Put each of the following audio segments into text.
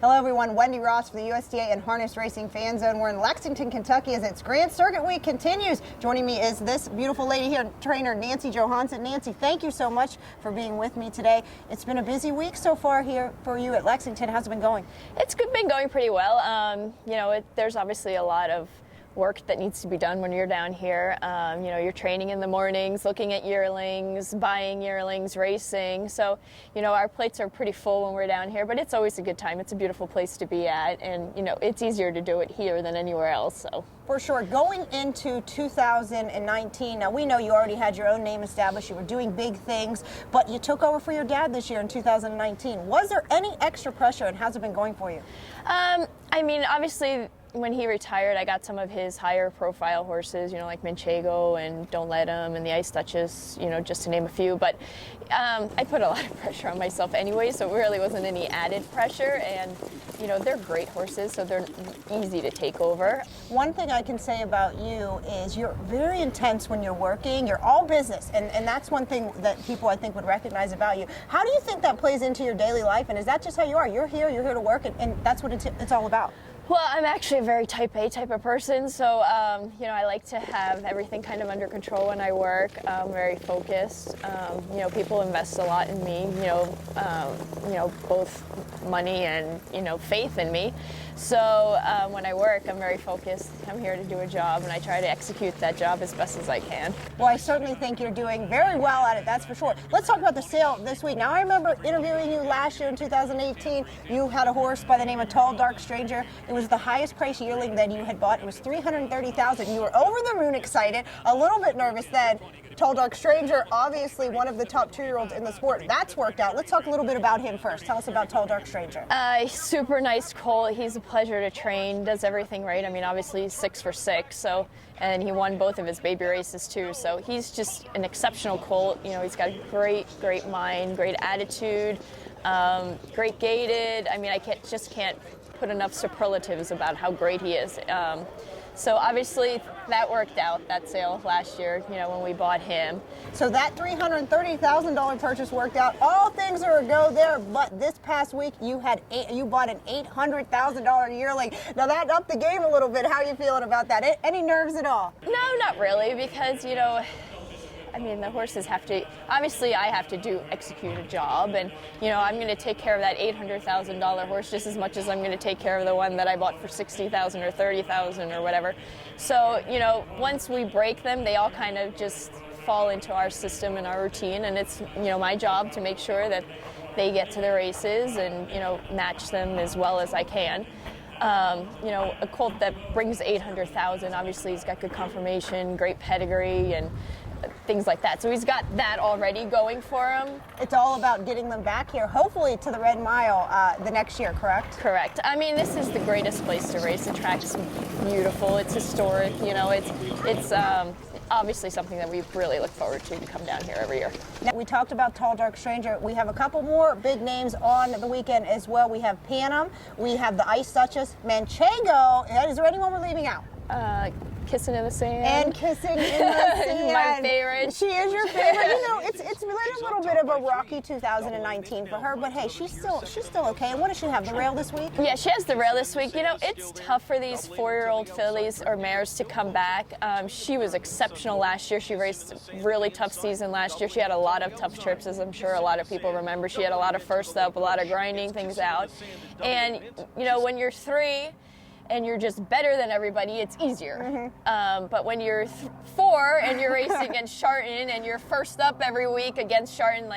Hello everyone, Wendy Ross for the USDA and Harness Racing Fan Zone. We're in Lexington, Kentucky as its Grand Circuit Week continues. Joining me is this beautiful lady here, trainer Nancy Johansson. Nancy, thank you so much for being with me today. It's been a busy week so far here for you at Lexington. How's it been going? It's been going pretty well. There's obviously a lot of work that needs to be done when you're down here. You're training in the mornings, looking at yearlings, buying yearlings, racing. So, our plates are pretty full when we're down here, but it's always a good time. It's a beautiful place to be at, and, it's easier to do it here than anywhere else. So. For sure. Going into 2019, now we know you already had your own name established, you were doing big things, but you took over for your dad this year in 2019. Was there any extra pressure, and how's it been going for you? Obviously, when he retired, I got some of his higher profile horses, like Manchego and Don't Let 'Em and the Ice Duchess, just to name a few. But I put a lot of pressure on myself anyway, so it really wasn't any added pressure. And, they're great horses, so they're easy to take over. One thing I can say about you is you're very intense when you're working. You're all business, and that's one thing that people, I think, would recognize about you. How do you think that plays into your daily life, and is that just how you are? You're here to work, and that's what it's all about. Well, I'm actually a very type A type of person, so I like to have everything kind of under control when I work. I'm very focused. People invest a lot in me. Both money and faith in me. So when I work, I'm very focused. I'm here to do a job, and I try to execute that job as best as I can. Well, I certainly think you're doing very well at it. That's for sure. Let's talk about the sale this week. Now, I remember interviewing you last year in 2018. You had a horse by the name of Tall Dark Stranger. It was the highest price yearling that you had bought. It was $330,000. You were over the moon excited, a little bit nervous then. Tall Dark Stranger, obviously one of the top 2-year-olds in the sport. That's worked out. Let's talk a little bit about him first. Tell us about Tall Dark Stranger. Super nice colt. He's a pleasure to train. Does everything right. Obviously he's 6 for 6. And he won both of his baby races too. So he's just an exceptional colt. He's got a great mind, great attitude, great gaited. I can't put enough superlatives about how great he is. So obviously that worked out, that sale last year, when we bought him. So that $330,000 purchase worked out. All things are a go there, but this past week you bought an $800,000 yearling. Now that upped the game a little bit. How are you feeling about that? Any nerves at all? No, not really, because, the horses obviously I have to execute a job, and, I'm going to take care of that $800,000 horse just as much as I'm going to take care of the one that I bought for $60,000 or $30,000 or whatever. So, once we break them, they all kind of just fall into our system and our routine, and it's, my job to make sure that they get to the races and, match them as well as I can. A colt that brings $800,000, obviously he's got good conformation, great pedigree, and things like that. So he's got that already going for him. It's all about getting them back here, hopefully to the Red Mile the next year, correct? Correct. This is the greatest place to race. The track's beautiful. It's historic. It's obviously something that we really look forward to come down here every year. Now, we talked about Tall Dark Stranger. We have a couple more big names on the weekend as well. We have Panem. We have the Ice Duchess. Manchego. Is there anyone we're leaving out? Kissing in the Sand. And Kissing in the Sand. My favorite. She is your favorite. It's been a little bit of a rocky 2019 for her, but hey, she's still okay. And what does she have, the rail this week? Yeah, she has the rail this week. It's tough for these 4-year-old fillies or mares to come back. She was exceptional last year. She raced a really tough season last year. She had a lot of tough trips, as I'm sure a lot of people remember. She had a lot of first up, a lot of grinding things out. And, when you're 3, and you're just better than everybody, it's easier. Mm-hmm. But when you're 4 and you're racing against Sharton and you're first up every week against Sharton,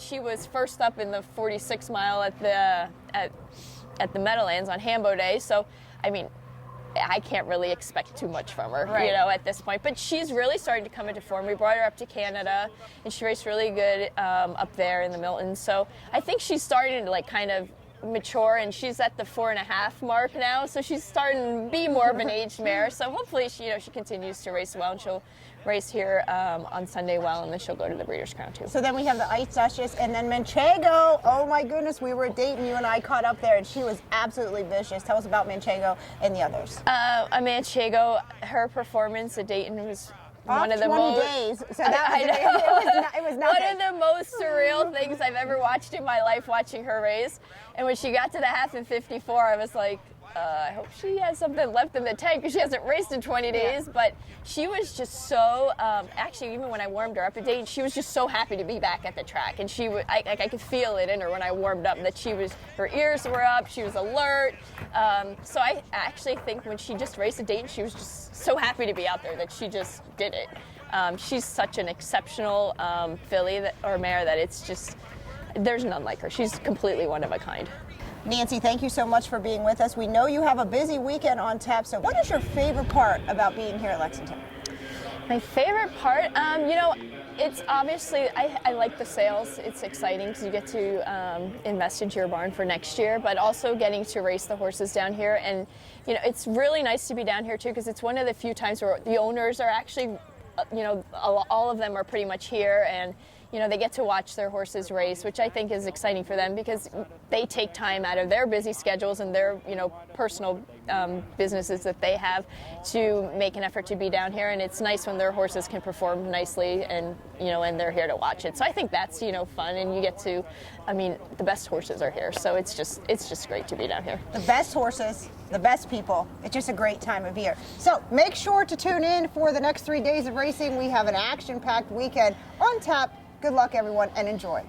she was first up in the 46 mile at the Meadowlands on Hambo Day. So, I can't really expect too much from her, right, at this point. But she's really starting to come into form. We brought her up to Canada, and she raced really good up there in the Milton. So I think she's starting to kind of mature, and she's at the 4.5 mark now, so she's starting to be more of an aged mare. So hopefully she continues to race well, and she'll race here on Sunday well, and then she'll go to the Breeders' Crown too. So then we have the Ice Duchess, and then Manchego. Oh my goodness, we were at Dayton, you and I caught up there, and she was absolutely vicious. Tell us about Manchego and the others. Manchego, her performance at Dayton was one of the 20 most days. So that was, I know. It was One nothing. of the most surreal things I've ever watched in my life, watching her race. And when she got to the half in 54, I was like, I hope she has something left in the tank because she hasn't raced in 20 days. Yeah. But she was just so, actually, even when I warmed her up today, she was just so happy to be back at the track. And I could feel it in her when I warmed up that her ears were up, she was alert. So I actually think when she just raced a Dayton, she was just so happy to be out there that she just did it. She's such an exceptional filly or mare that it's just, there's none like her. She's completely one of a kind. Nancy, thank you so much for being with us. We know you have a busy weekend on tap, so what is your favorite part about being here at Lexington? My favorite part, it's obviously, I like the sales. It's exciting because you get to invest into your barn for next year, but also getting to race the horses down here. And, it's really nice to be down here too because it's one of the few times where the owners are actually, all of them are pretty much here, and they get to watch their horses race, which I think is exciting for them because they take time out of their busy schedules and their, personal businesses that they have to make an effort to be down here. And it's nice when their horses can perform nicely and, and they're here to watch it. So I think that's, fun, and you get to, the best horses are here. So it's just great to be down here. The best horses, the best people. It's just a great time of year. So make sure to tune in for the next 3 days of racing. We have an action-packed weekend on tap. Good luck, everyone, and enjoy.